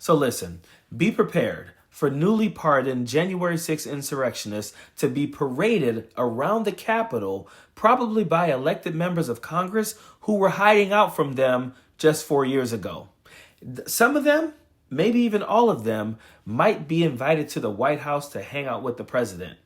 So listen, be prepared for newly pardoned January 6th insurrectionists to be paraded around the Capitol, probably by elected members of Congress who were hiding out from them just 4 years ago. Some of them, maybe even all of them, might be invited to the White House to hang out with the president.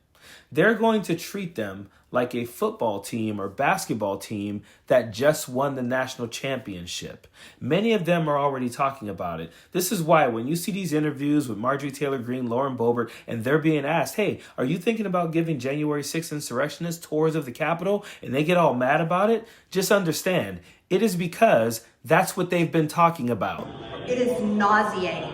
They're going to treat them like a football team or basketball team that just won the national championship. Many of them are already talking about it. This is why when you see these interviews with Marjorie Taylor Greene, Lauren Boebert, and they're being asked, hey, are you thinking about giving January 6th insurrectionists tours of the Capitol? And they get all mad about it. Just understand, it is because that's what they've been talking about. It is nauseating.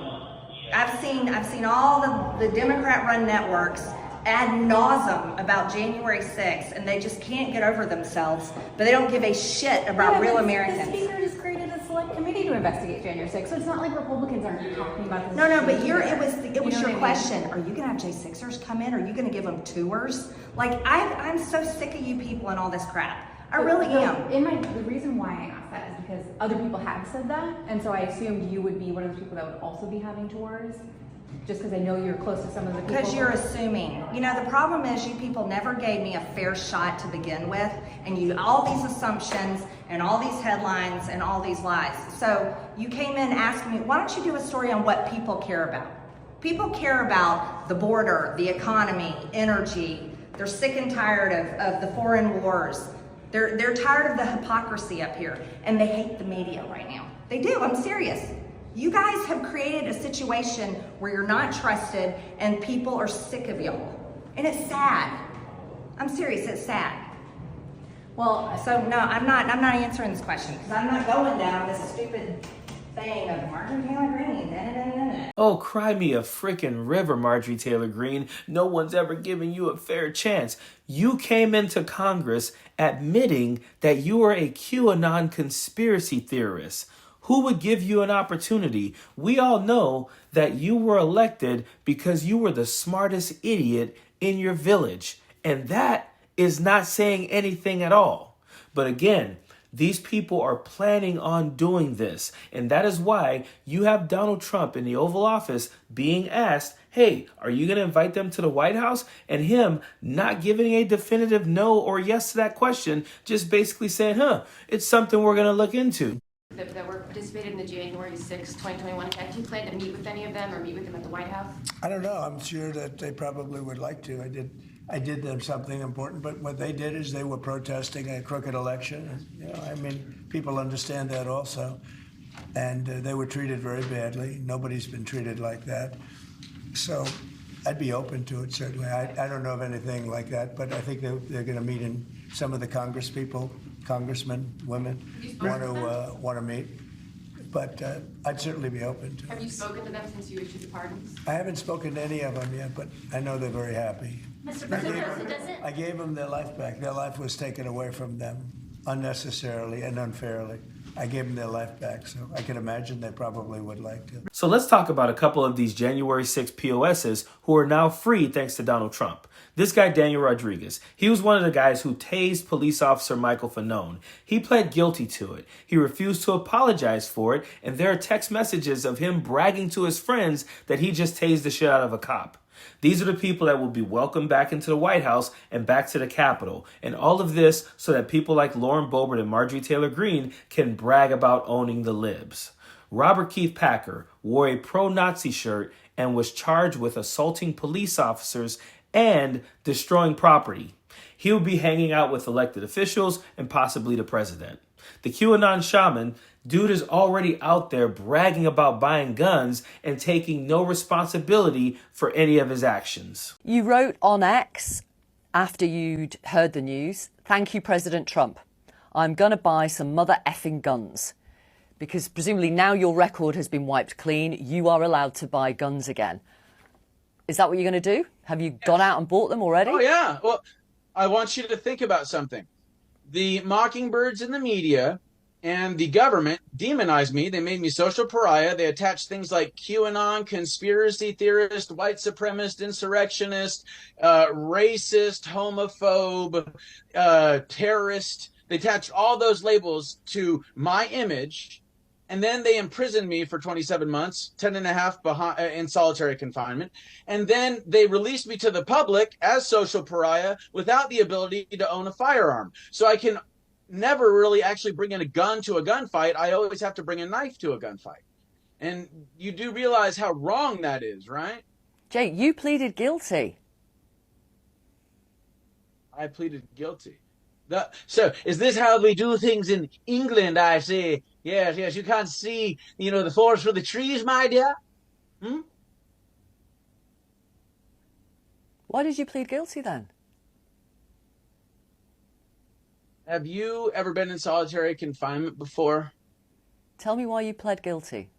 I've seen all the Democrat-run networks ad nauseum about January 6th, and they just can't get over themselves, but they don't give a shit about real Americans. The speaker just created a select committee to investigate January 6th, so it's not like Republicans aren't talking about this. No, but it was your question. Are you going to have J6ers come in? Are you going to give them tours? Like, I'm so sick of you people and all this crap. I really am. The reason why I asked that is because other people have said that, and so I assumed you would be one of those people that would also be having tours. Just because I know you're close to some of the people. Because you're assuming. You know, the problem is you people never gave me a fair shot to begin with, and you all these assumptions and all these headlines and all these lies. So you came in asking me, why don't you do a story on what people care about? People care about the border, the economy, energy. They're sick and tired of the foreign wars. They're tired of the hypocrisy up here, and they hate the media right now. They do, I'm serious. You guys have created a situation where you're not trusted and people are sick of y'all. And it's sad. I'm serious, it's sad. Well, so no, I'm not answering this question because I'm not going down this stupid thing of Marjorie Taylor Greene. Oh, cry me a frickin' river, Marjorie Taylor Greene. No one's ever given you a fair chance. You came into Congress admitting that you were a QAnon conspiracy theorist. Who would give you an opportunity? We all know that you were elected because you were the smartest idiot in your village. And that is not saying anything at all. But again, these people are planning on doing this. And that is why you have Donald Trump in the Oval Office being asked, hey, are you going to invite them to the White House? And him not giving a definitive no or yes to that question, just basically saying, it's something we're going to look into. That were participated in the January 6, 2021 attack. Do you plan to meet with any of them or meet with them at the White House? I don't know. I'm sure that they probably would like to. I did them something important, but what they did is they were protesting a crooked election. You know, I mean, people understand that also. And they were treated very badly. Nobody's been treated like that. So I'd be open to it, certainly. I don't know of anything like that, but I think they're going to meet in some of the congressmen, women, want to meet. But I'd certainly be open to it. Have you spoken to them since you issued the pardons? I haven't spoken to any of them yet, but I know they're very happy. Mr. President, I gave them their life back. Their life was taken away from them unnecessarily and unfairly. I gave them their life back, so I can imagine they probably would like to. So let's talk about a couple of these January 6 POSs who are now free thanks to Donald Trump. This guy, Daniel Rodriguez, he was one of the guys who tased police officer Michael Fanone. He pled guilty to it. He refused to apologize for it, and there are text messages of him bragging to his friends that he just tased the shit out of a cop. These are the people that will be welcomed back into the White House and back to the Capitol. And all of this so that people like Lauren Boebert and Marjorie Taylor Greene can brag about owning the libs. Robert Keith Packer wore a pro-Nazi shirt and was charged with assaulting police officers and destroying property. He will be hanging out with elected officials and possibly the president. The QAnon shaman, dude is already out there bragging about buying guns and taking no responsibility for any of his actions. You wrote on X after you'd heard the news, "Thank you, President Trump. I'm going to buy some mother effing guns." Because presumably now your record has been wiped clean, you are allowed to buy guns again. Is that what you're going to do? Have you gone out and bought them already? Oh, yeah. Well, I want you to think about something. The mockingbirds in the media and the government demonized me. They made me social pariah. They attached things like QAnon, conspiracy theorist, white supremacist, insurrectionist, racist, homophobe, terrorist. They attached all those labels to my image. and then they imprisoned me for 27 months, 10 and a half in solitary confinement, and then they released me to the public as social pariah without the ability to own a firearm. So I can never really actually bring in a gun to a gunfight. I always have to bring a knife to a gunfight. And you do realize how wrong that is, right? Jake, you pleaded guilty. I pleaded guilty. So is this how we do things in England? I say, yes, yes, you can't see, the forest for the trees, my dear. Why did you plead guilty then? Have you ever been in solitary confinement before? Tell me why you pled guilty.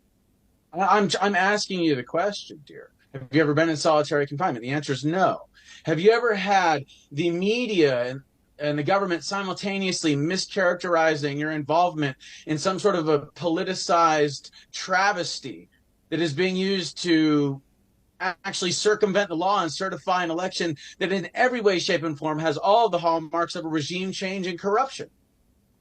I'm asking you the question, dear. Have you ever been in solitary confinement? The answer is no. Have you ever had the media and the government simultaneously mischaracterizing your involvement in some sort of a politicized travesty that is being used to actually circumvent the law and certify an election that in every way, shape, and form has all the hallmarks of a regime change and corruption?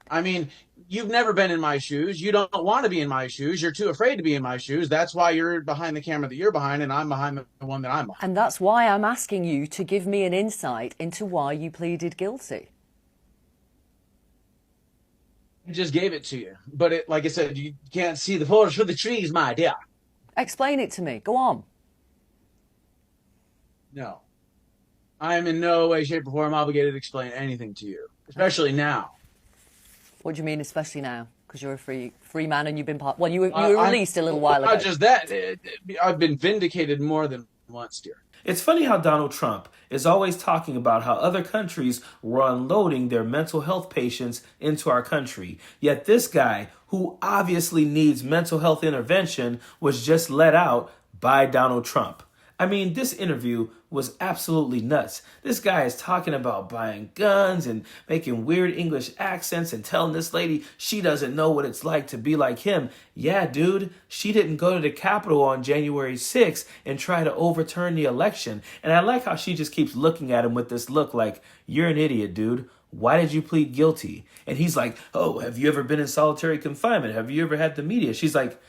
I mean, you've never been in my shoes. You don't want to be in my shoes. You're too afraid to be in my shoes. That's why you're behind the camera that you're behind, and I'm behind the one that I'm behind. And that's why I'm asking you to give me an insight into why you pleaded guilty. I just gave it to you. But like I said, you can't see the forest for the trees, my dear. Explain it to me. Go on. No. I am in no way, shape, or form obligated to explain anything to you, especially now. What do you mean, especially now? Because you're a free man and you've been part. Well, you were released a little while ago. Not just that. I've been vindicated more than once, dear. It's funny how Donald Trump is always talking about how other countries were unloading their mental health patients into our country. Yet this guy, who obviously needs mental health intervention, was just let out by Donald Trump. I mean, this interview was absolutely nuts. This guy is talking about buying guns and making weird English accents and telling this lady she doesn't know what it's like to be like him. Yeah, dude, she didn't go to the Capitol on January 6th and try to overturn the election. And I like how she just keeps looking at him with this look like, you're an idiot, dude. Why did you plead guilty? And he's like, oh, have you ever been in solitary confinement? Have you ever had the media? She's like,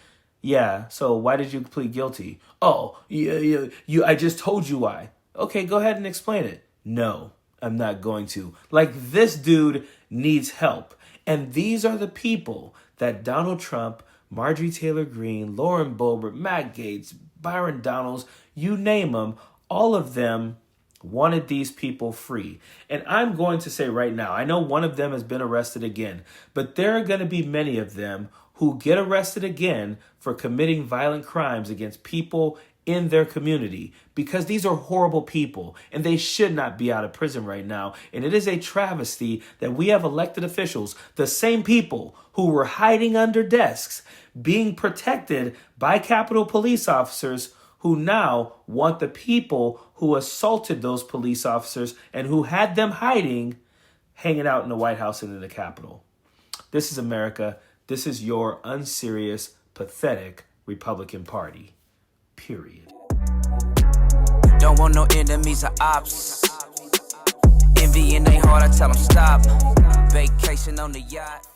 yeah, so why did you plead guilty? Oh, I just told you why. Okay, go ahead and explain it. No, I'm not going to. Like, this dude needs help. And these are the people that Donald Trump, Marjorie Taylor Greene, Lauren Boebert, Matt Gaetz, Byron Donalds, you name them, all of them wanted these people free. And I'm going to say right now, I know one of them has been arrested again, but there are going to be many of them who get arrested again for committing violent crimes against people in their community, because these are horrible people and they should not be out of prison right now. And it is a travesty that we have elected officials, the same people who were hiding under desks, being protected by Capitol police officers, who now want the people who assaulted those police officers and who had them hanging out in the White House and in the Capitol. This is America. This is your unserious, pathetic Republican Party. Period. Don't want no enemies or ops. Envy in they heart, I tell them stop. Vacation on the yacht.